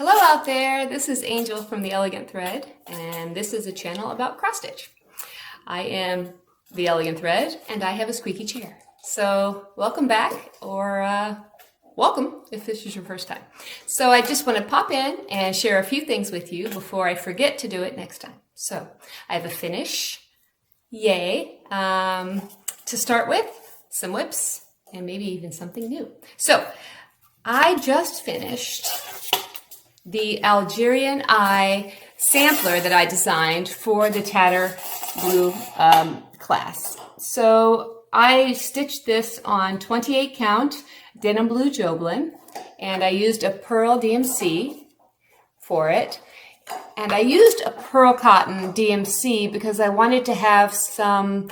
Hello out there, this is Angel from The Elegant Thread, and this is a channel about cross stitch. I am The Elegant Thread, and I have a squeaky chair. So welcome back, or welcome if this is your first time. So I just want to pop in and share a few things with you before I forget to do it next time. So I have a finish, yay, to start with, some whips, and maybe even something new. So I just finished the Algerian eye sampler that I designed for the Tatter Blue class. So I stitched this on 28 count denim blue Joblin, and I used a pearl DMC for it. And I used a pearl cotton DMC because I wanted to have some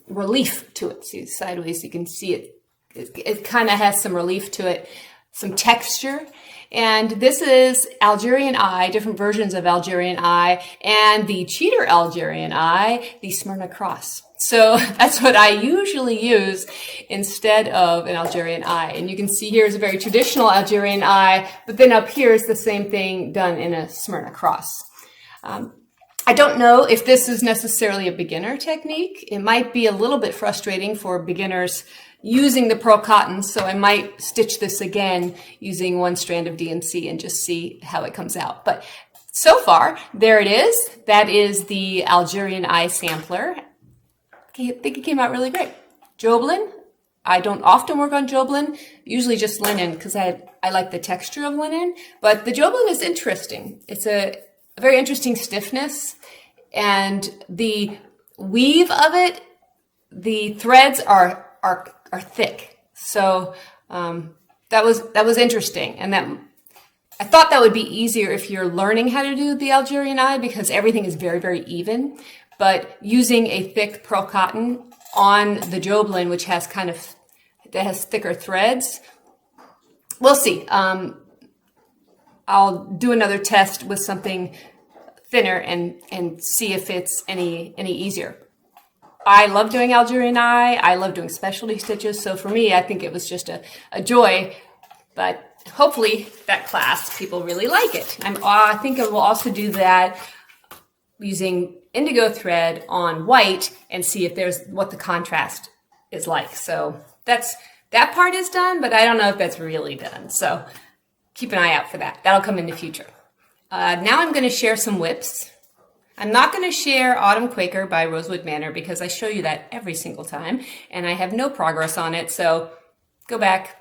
relief to it. See sideways, you can see it. It kind of has some relief to it, some texture. And this is Algerian eye, different versions of Algerian eye, and the cheater Algerian eye, the Smyrna cross. So that's what I usually use instead of an Algerian eye. And you can see here is a very traditional Algerian eye, but then up here is the same thing done in a Smyrna cross. I don't know if this is necessarily a beginner technique. It might be a little bit frustrating for beginners using the pearl cotton, so I might stitch this again using one strand of DMC and just see how it comes out. But so far, there it is. That is the Algerian eye sampler. I think it came out really great. Joblin, I don't often work on Joblin, usually just linen because I like the texture of linen, but the Joblin is interesting. It's a very interesting stiffness, and the weave of it, the threads are thick. So that was interesting, and that I thought that would be easier if you're learning how to do the Algerian eye because everything is very, very even. But using a thick pearl cotton on the Joblin, which has that has thicker threads, we'll see. I'll do another test with something thinner and see if it's any easier. I love doing Algerian eye. I love doing specialty stitches. So for me, I think it was just a joy, but hopefully that class, people really like it. I think I will also do that using indigo thread on white and see if there's what the contrast is like. So that part is done, but I don't know if that's really done. So keep an eye out for that. That'll come in the future. Now I'm going to share some whips. I'm not going to share Autumn Quaker by Rosewood Manor because I show you that every single time and I have no progress on it. So go back.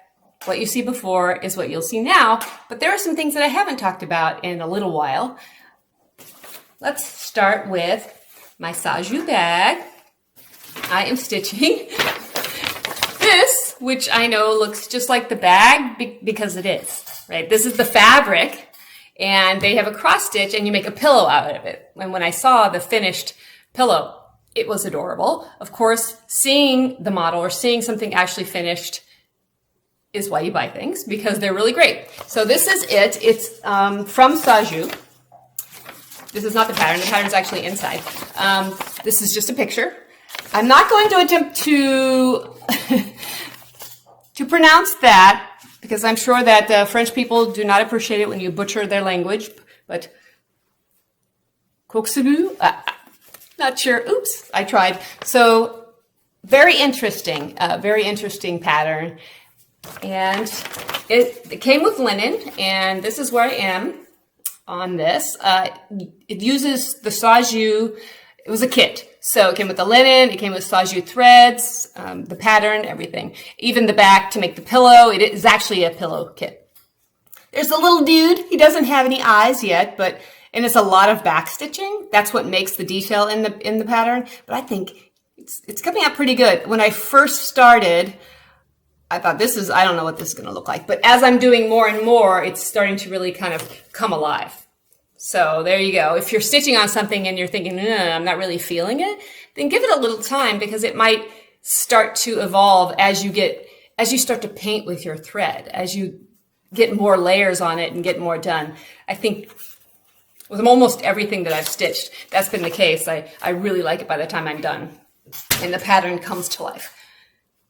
What you see before is what you'll see now, but there are some things that I haven't talked about in a little while. Let's start with my Sajou bag. I am stitching this, which I know looks just like the bag because it is, right? This is the fabric. And they have a cross stitch and you make a pillow out of it. And when I saw the finished pillow, it was adorable. Of course, seeing the model or seeing something actually finished is why you buy things because they're really great. So this is it. It's from Sajou. This is not the pattern. The pattern is actually inside. This is just a picture. I'm not going to attempt to pronounce that because I'm sure that French people do not appreciate it when you butcher their language, but Coquecigrues, not sure. Oops, I tried. So very interesting pattern. And it came with linen, and this is where I am on this. It uses the Sajou. It was a kit. So it came with the linen, it came with Sajou threads, the pattern, everything. Even the back to make the pillow. It is actually a pillow kit. There's a little dude. He doesn't have any eyes yet, and it's a lot of back stitching. That's what makes the detail in the pattern. But I think it's coming out pretty good. When I first started, I thought I don't know what this is going to look like. But as I'm doing more and more, it's starting to really kind of come alive. So there you go. If you're stitching on something and you're thinking, I'm not really feeling it, then give it a little time because it might start to evolve as you start to paint with your thread, as you get more layers on it and get more done. I think with almost everything that I've stitched, that's been the case. I really like it by the time I'm done and the pattern comes to life.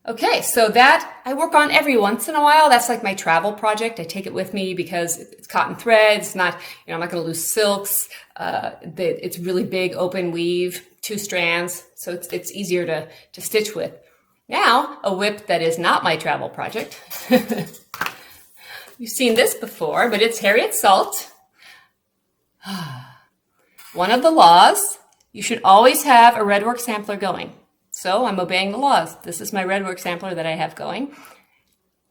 Okay, so that I work on every once in a while. That's like my travel project. I take it with me because it's cotton thread. It's not, I'm not going to lose silks. It's really big open weave, 2 strands, so it's easier to stitch with. Now, a whip that is not my travel project. You've seen this before, but it's Harriet Salt. One of the laws, you should always have a redwork sampler going. So I'm obeying the laws. This is my redwork sampler that I have going.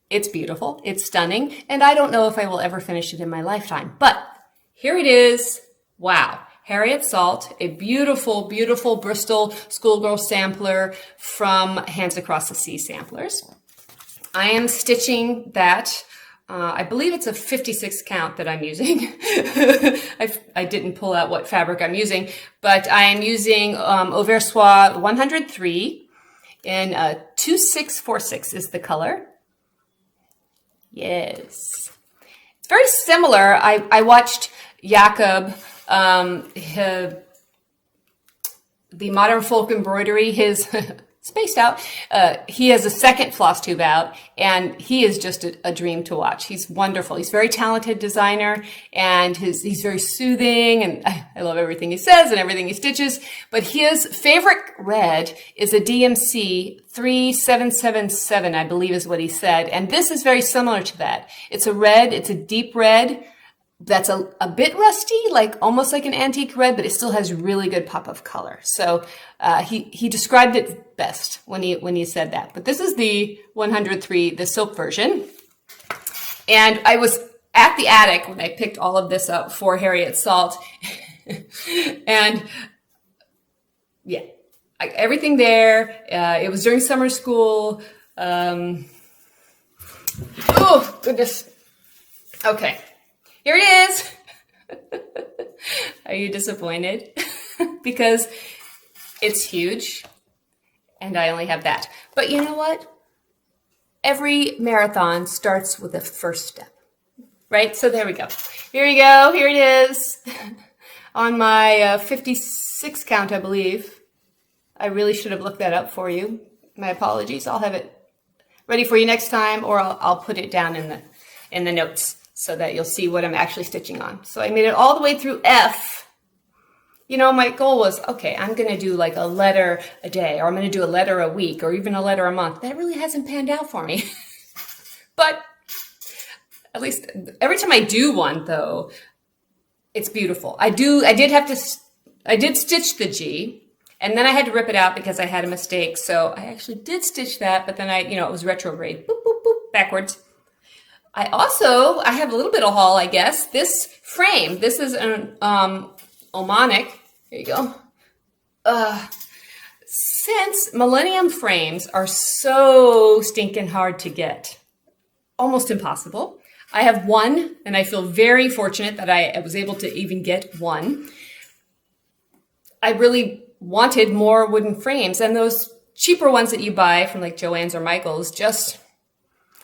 It's beautiful, it's stunning, and I don't know if I will ever finish it in my lifetime. But here it is. Wow. Harriet Salt, a beautiful, beautiful Bristol schoolgirl sampler from Hands Across the Sea Samplers. I am stitching that. I believe it's a 56 count that I'm using. I didn't pull out what fabric I'm using, but I am using Oversoie 103 in 2646 is the color. Yes. It's very similar. I watched Jakob, the Modern Folk Embroidery, his spaced out. He has a second Flosstube out, and he is just a dream to watch. He's wonderful. He's a very talented designer, and he's very soothing, and I love everything he says and everything he stitches. But his favorite red is a DMC 3777, I believe is what he said. And this is very similar to that. It's a red, it's a deep red that's a bit rusty, like almost like an antique red, but it still has really good pop of color. So he described it best when he said that. But this is the 103, the silk version. And I was at the attic when I picked all of this up for Harriet Salt. And yeah, everything there. It was during summer school. Oh, goodness. Okay. Here it is. Are you disappointed? Because it's huge and I only have that. But you know what? Every marathon starts with a first step, right? So there we go. Here you go. Here it is. On my 56 count, I believe. I really should have looked that up for you. My apologies. I'll have it ready for you next time, or I'll put it down in the notes, so that you'll see what I'm actually stitching on. So I made it all the way through F. You know, my goal was, okay, I'm gonna do like a letter a day, or I'm gonna do a letter a week, or even a letter a month. That really hasn't panned out for me. But at least every time I do one though, it's beautiful. I did stitch the G, and then I had to rip it out because I had a mistake. So I actually did stitch that, but then it was retrograde, boop, boop, boop, backwards. I have a little bit of haul, I guess. This frame, this is an Omanic. Here you go. Since Millennium frames are so stinking hard to get, almost impossible, I have one, and I feel very fortunate that I was able to even get one. I really wanted more wooden frames, and those cheaper ones that you buy from like Joann's or Michael's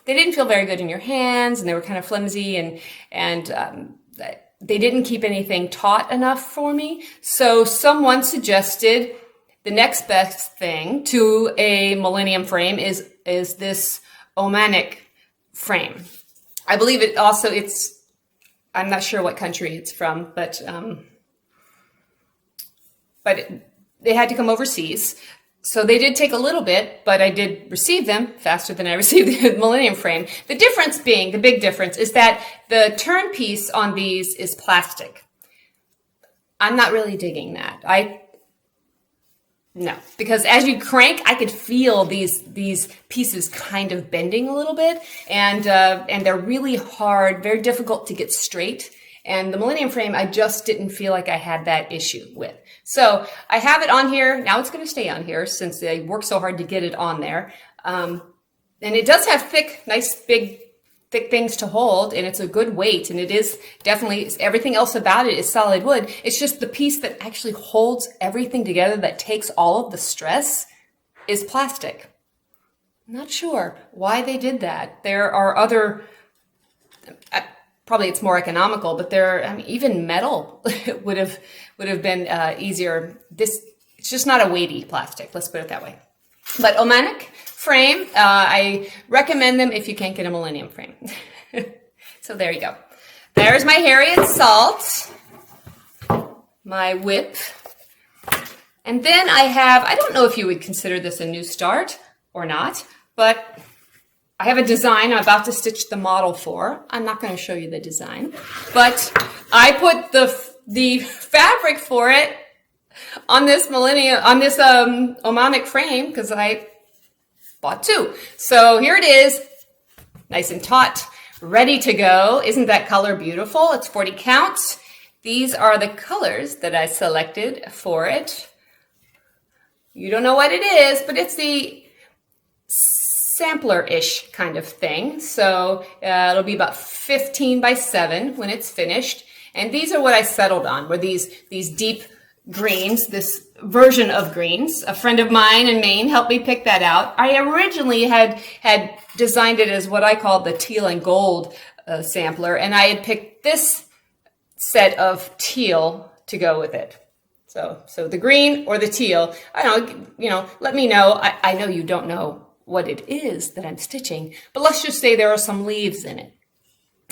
they didn't feel very good in your hands, and they were kind of flimsy, and they didn't keep anything taut enough for me. So someone suggested the next best thing to a Millennium frame is this Omanic frame. I believe I'm not sure what country it's from, but they had to come overseas. So they did take a little bit, but I did receive them faster than I received the Millennium frame. The big difference is that the turn piece on these is plastic. I'm not really digging that. No, because as you crank, I could feel these pieces kind of bending a little bit, and they're really hard, very difficult to get straight. And the Millennium frame, I just didn't feel like I had that issue with. So I have it on here. Now it's going to stay on here since I worked so hard to get it on there. And it does have nice, big, thick things to hold, and it's a good weight. And it is definitely, everything else about it is solid wood. It's just the piece that actually holds everything together, that takes all of the stress, is plastic. I'm not sure why they did that. There are other... Probably it's more economical, but even metal would have been easier. It's just not a weighty plastic. Let's put it that way. But Omanic frame. I recommend them if you can't get a Millennium frame. So there you go. There's my Harriet Salt, my whip. And then I have, I don't know if you would consider this a new start or not, but I have a design I'm about to stitch the model for. I'm not going to show you the design, but I put the fabric for it on this Omanic frame because I bought two. So here it is, nice and taut, ready to go. Isn't that color beautiful? It's 40 counts. These are the colors that I selected for it. You don't know what it is, but it's the sampler-ish kind of thing. So it'll be about 15 by 7 when it's finished. And these are what I settled on, were these deep greens, this version of greens. A friend of mine in Maine helped me pick that out. I originally had designed it as what I called the teal and gold sampler, and I had picked this set of teal to go with it. So the green or the teal, I don't know, let me know. I know you don't know what it is that I'm stitching, but let's just say there are some leaves in it.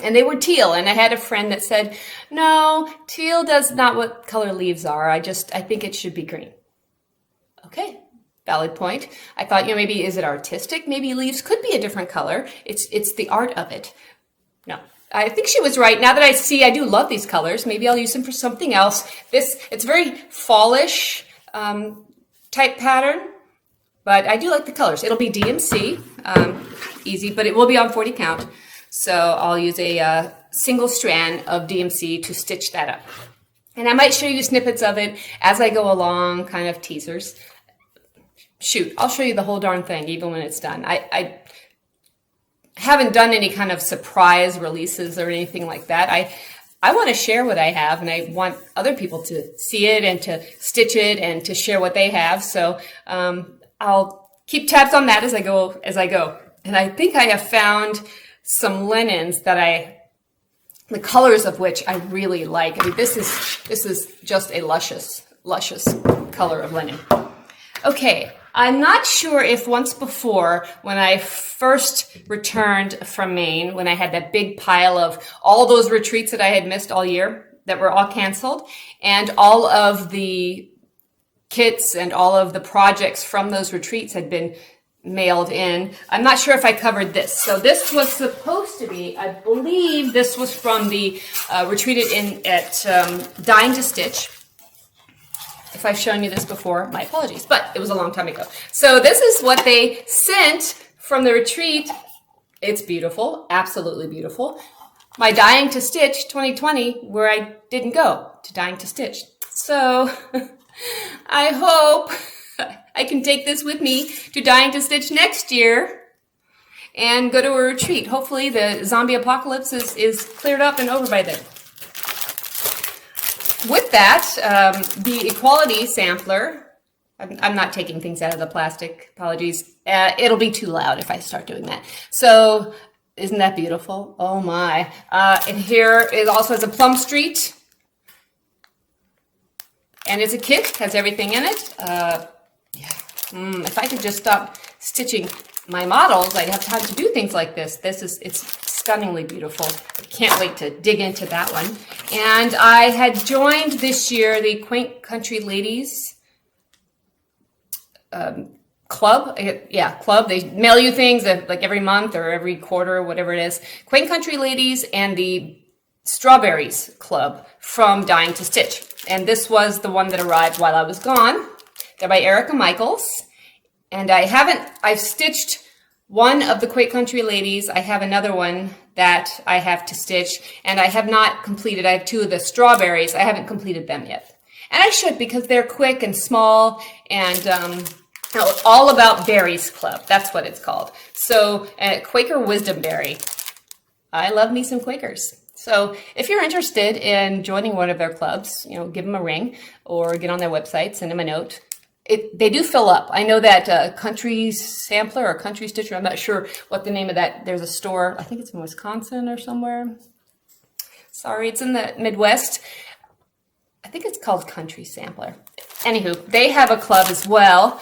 And they were teal, and I had a friend that said, no, teal does not what color leaves are. I think it should be green. Okay, valid point. I thought, maybe is it artistic? Maybe leaves could be a different color. It's the art of it. No, I think she was right. Now that I do love these colors. Maybe I'll use them for something else. It's very fallish type pattern, but I do like the colors. It'll be DMC, easy, but it will be on 40 count. So I'll use a single strand of DMC to stitch that up. And I might show you snippets of it as I go along, kind of teasers. Shoot, I'll show you the whole darn thing, even when it's done. I haven't done any kind of surprise releases or anything like that. I want to share what I have, and I want other people to see it and to stitch it and to share what they have. So I'll keep tabs on that as I go. And I think I have found some linens that the colors of which I really like. I mean, this is just a luscious color of linen. Okay, I'm not sure if once before, when I first returned from Maine, when I had that big pile of all those retreats that I had missed all year that were all canceled, and all of the kits and all of the projects from those retreats had been mailed in. I'm not sure if I covered this. So this was supposed to be, I believe this was from the retreat at Dying to Stitch. If I've shown you this before, my apologies, but it was a long time ago. So this is what they sent from the retreat. It's beautiful, absolutely beautiful. My Dying to Stitch 2020, where I didn't go to Dying to Stitch. So I hope I can take this with me to Dying to Stitch next year and go to a retreat. Hopefully the zombie apocalypse is cleared up and over by then. With that, the Equality sampler, I'm not taking things out of the plastic, apologies. It'll be too loud if I start doing that. So isn't that beautiful? Oh my. And here it also has a Plum Street. And it's a kit, has everything in it. If I could just stop stitching my models, I'd have time to do things like this. It's stunningly beautiful. I can't wait to dig into that one. And I had joined this year the Quaint Country Ladies club. Club. They mail you things like every month or every quarter, whatever it is. Quaint Country Ladies and the Strawberries Club from Dying to Stitch. And this was the one that arrived while I was gone. They're by Erica Michaels. And I've stitched one of the Quaint Country Ladies. I have another one that I have to stitch, and I have not completed. I have two of the Strawberries. I haven't completed them yet. And I should, because they're quick and small, and All About Berries Club. That's what it's called. So Quaker Wisdom Berry. I love me some Quakers. So if you're interested in joining one of their clubs, give them a ring or get on their website, send them a note. They do fill up. I know that Country Sampler or Country Stitcher, I'm not sure what the name of that. There's a store, I think it's in Wisconsin or somewhere. Sorry, it's in the Midwest. I think it's called Country Sampler. Anywho, they have a club as well.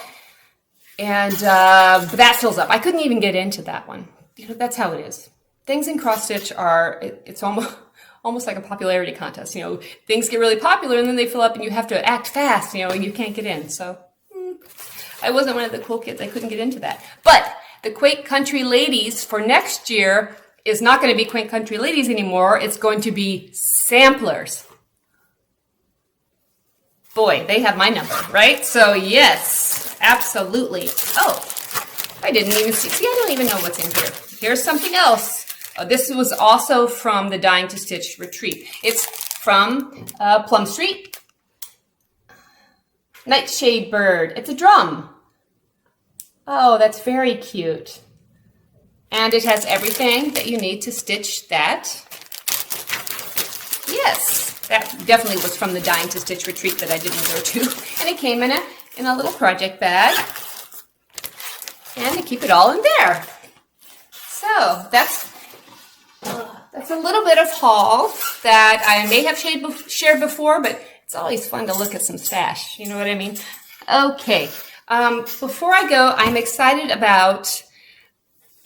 And but that fills up. I couldn't even get into that one. You know, that's how it is. Things in cross stitch are, it's almost like a popularity contest. You know, things get really popular and then they fill up and you have to act fast, you know, and you can't get in. So I wasn't one of the cool kids. I couldn't get into that. But the Quaint Country Ladies for next year is not going to be Quaint Country Ladies anymore. It's going to be samplers. Boy, they have my number, right? So yes, absolutely. Oh, I didn't even see, I don't even know what's in here. Here's something else. This was also from the Dying to Stitch retreat. It's from Plum Street. Nightshade Bird. It's a drum. Oh, that's very cute. And it has everything that you need to stitch that. Yes, that definitely was from the Dying to Stitch retreat that I didn't go to. And it came in a little project bag. And to keep it all in there. So that's a little bit of haul that I may have shared before, but it's always fun to look at some stash. You know what I mean? Okay. Before I go, I'm excited about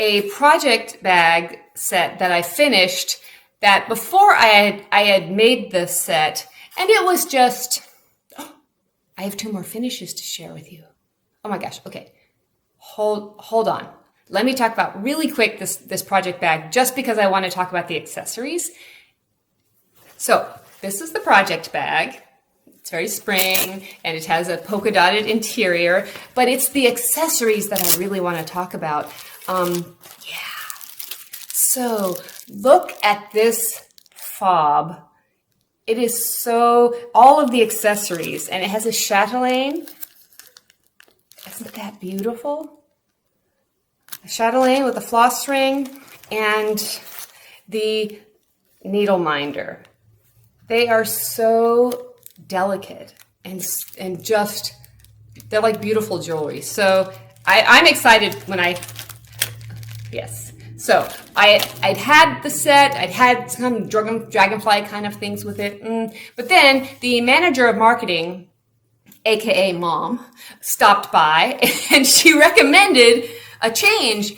a project bag set that I finished that before I had made the set, and it was just, oh, I have 2 more finishes to share with you. Oh my gosh. Okay. Hold on. Let me talk about really quick this project bag, just because I want to talk about the accessories. So this is the project bag. It's very spring and it has a polka dotted interior, but it's the accessories that I really want to talk about. Yeah. So look at this fob. It is all of the accessories, and it has a chatelaine. Isn't that beautiful? A chatelaine with a floss ring and the needle minder. They are so delicate and just, they're like beautiful jewelry. So I'm excited when yes. So I'd had the set, I'd had some dragonfly kind of things with it. But then the manager of marketing, AKA Mom, stopped by and she recommended a change,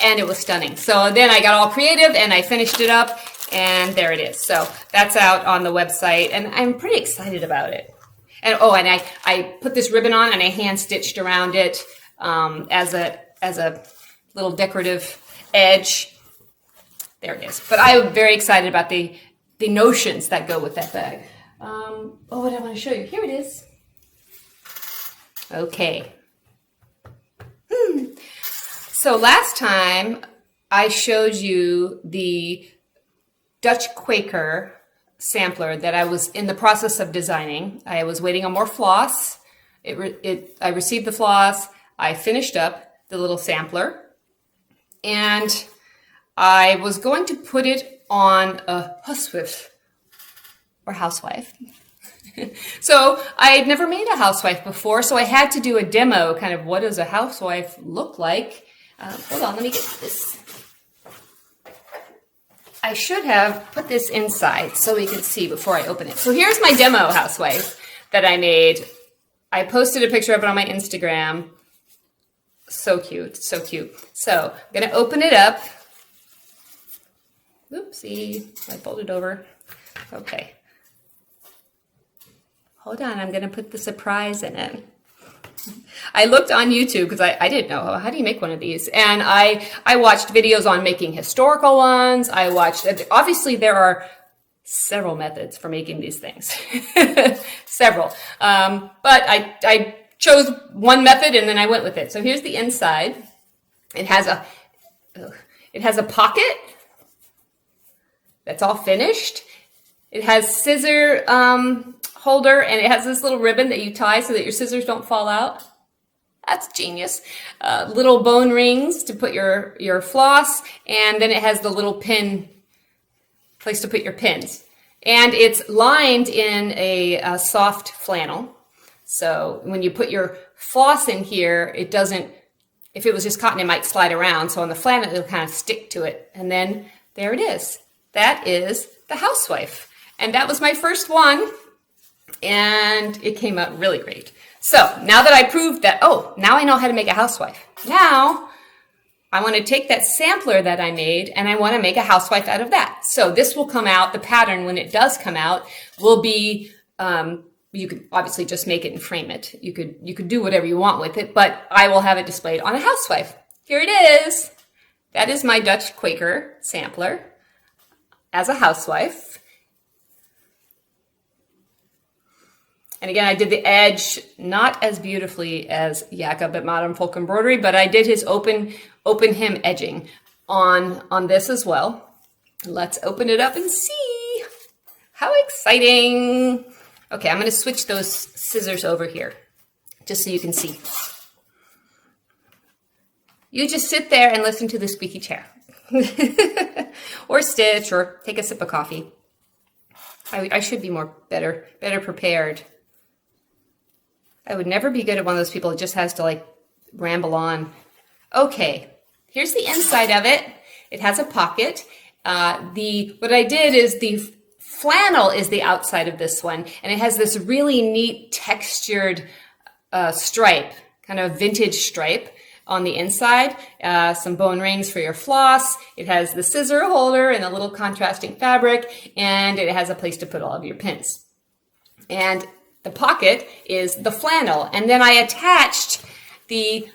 and it was stunning. So then I got all creative and I finished it up, and there it is. So that's out on the website, and I'm pretty excited about it. And oh, and I put this ribbon on and I hand stitched around it as a little decorative edge. There it is. But I'm very excited about the notions that go with that bag. Oh, what I want to show you. Here it is. Okay. So last time I showed you the Dutch Quaker sampler that I was in the process of designing. I was waiting on more floss. I received the floss. I finished up the little sampler, and I was going to put it on a housewife or housewife. So I had never made a housewife before, so I had to do a demo, kind of what does a housewife look like. Hold on, let me get this. I should have put this inside so we can see before I open it. So here's my demo housewife that I made. I posted a picture of it on my Instagram. So cute, so cute. So I'm going to open it up. Oopsie, I folded over. Okay. Hold on, I'm going to put the surprise in it. I looked on YouTube because I didn't know, how do you make one of these? And I watched videos on making historical ones. I watched, obviously there are several methods for making these things. Several. But I chose one method and then I went with it. So here's the inside. It has a pocket that's all finished. It has scissor holder, and it has this little ribbon that you tie so that your scissors don't fall out. That's genius. Little bone rings to put your floss, and then it has the little pin place to put your pins. And it's lined in a soft flannel. So when you put your floss in here, it doesn't, if it was just cotton, it might slide around. So on the flannel, it'll kind of stick to it. And then there it is. That is the housewife. And that was my first one. And it came out really great. So now that I proved that, oh, now I know how to make a housewife. Now I want to take that sampler that I made and I want to make a housewife out of that. So this will come out, the pattern when it does come out will be, you could obviously just make it and frame it. You could do whatever you want with it, but I will have it displayed on a housewife. Here it is. That is my Dutch Quaker sampler as a housewife. And again, I did the edge not as beautifully as Jacob at Modern Folk Embroidery, but I did his open hem edging on this as well. Let's open it up and see. How exciting. Okay, I'm going to switch those scissors over here just so you can see. You just sit there and listen to the squeaky chair. Or stitch or take a sip of coffee. I should be better prepared. I would never be good at one of those people that just has to like ramble on. Okay, here's the inside of it. It has a pocket. What I did is the flannel is the outside of this one, and it has this really neat textured stripe, kind of vintage stripe on the inside. Some bone rings for your floss. It has the scissor holder and a little contrasting fabric, and it has a place to put all of your pins. And the pocket is the flannel, and then I attached the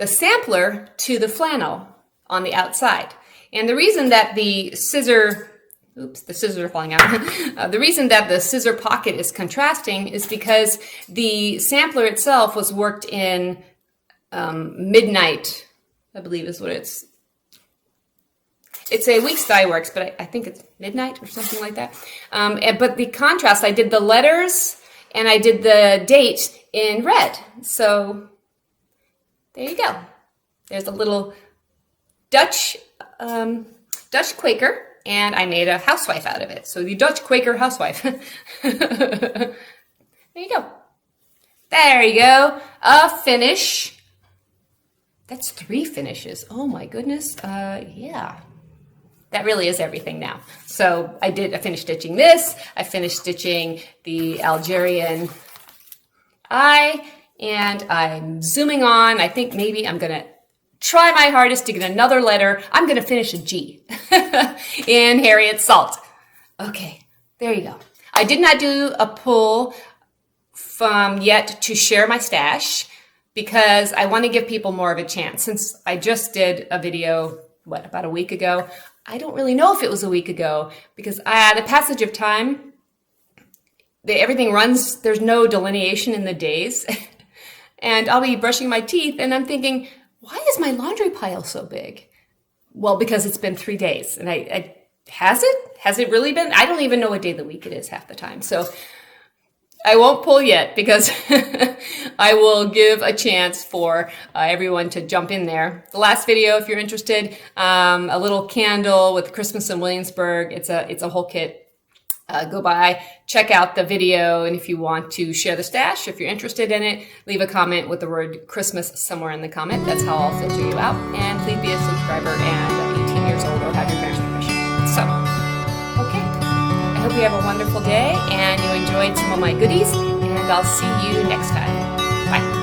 sampler to the flannel on the outside. And the reason that the scissor are falling out. The reason that the scissor pocket is contrasting is because the sampler itself was worked in midnight, I believe is what it's a Weeks Dye Works, but I think it's midnight or something like that. But the contrast, I did the letters and I did the date in red. So there you go. There's a little Dutch Quaker, and I made a housewife out of it. So the Dutch Quaker housewife. There you go. There you go. A finish. That's 3 finishes. Oh my goodness. Yeah. That really is everything now. So I finished stitching this. I finished stitching the Algerian eye, and I'm zooming on. I think maybe I'm going to try my hardest to get another letter. I'm going to finish a G in Harriet Salt. Okay, there you go. I did not do a pull from yet to share my stash because I want to give people more of a chance. Since I just did a video, about a week ago? I don't really know if it was a week ago because the passage of time, everything runs, there's no delineation in the days. And I'll be brushing my teeth and I'm thinking, why is my laundry pile so big? Well, because it's been 3 days. And has it really been? I don't even know what day of the week it is half the time. So I won't pull yet because I will give a chance for everyone to jump in there. The last video, if you're interested, a little candle with Christmas in Williamsburg. It's a whole kit. Go by, check out the video, and if you want to share the stash, if you're interested in it, leave a comment with the word Christmas somewhere in the comment. That's how I'll filter you out. And please be a subscriber and 18 years old or have your parents' permission. So, okay. I hope you have a wonderful day and you enjoyed some of my goodies, and I'll see you next time. Bye.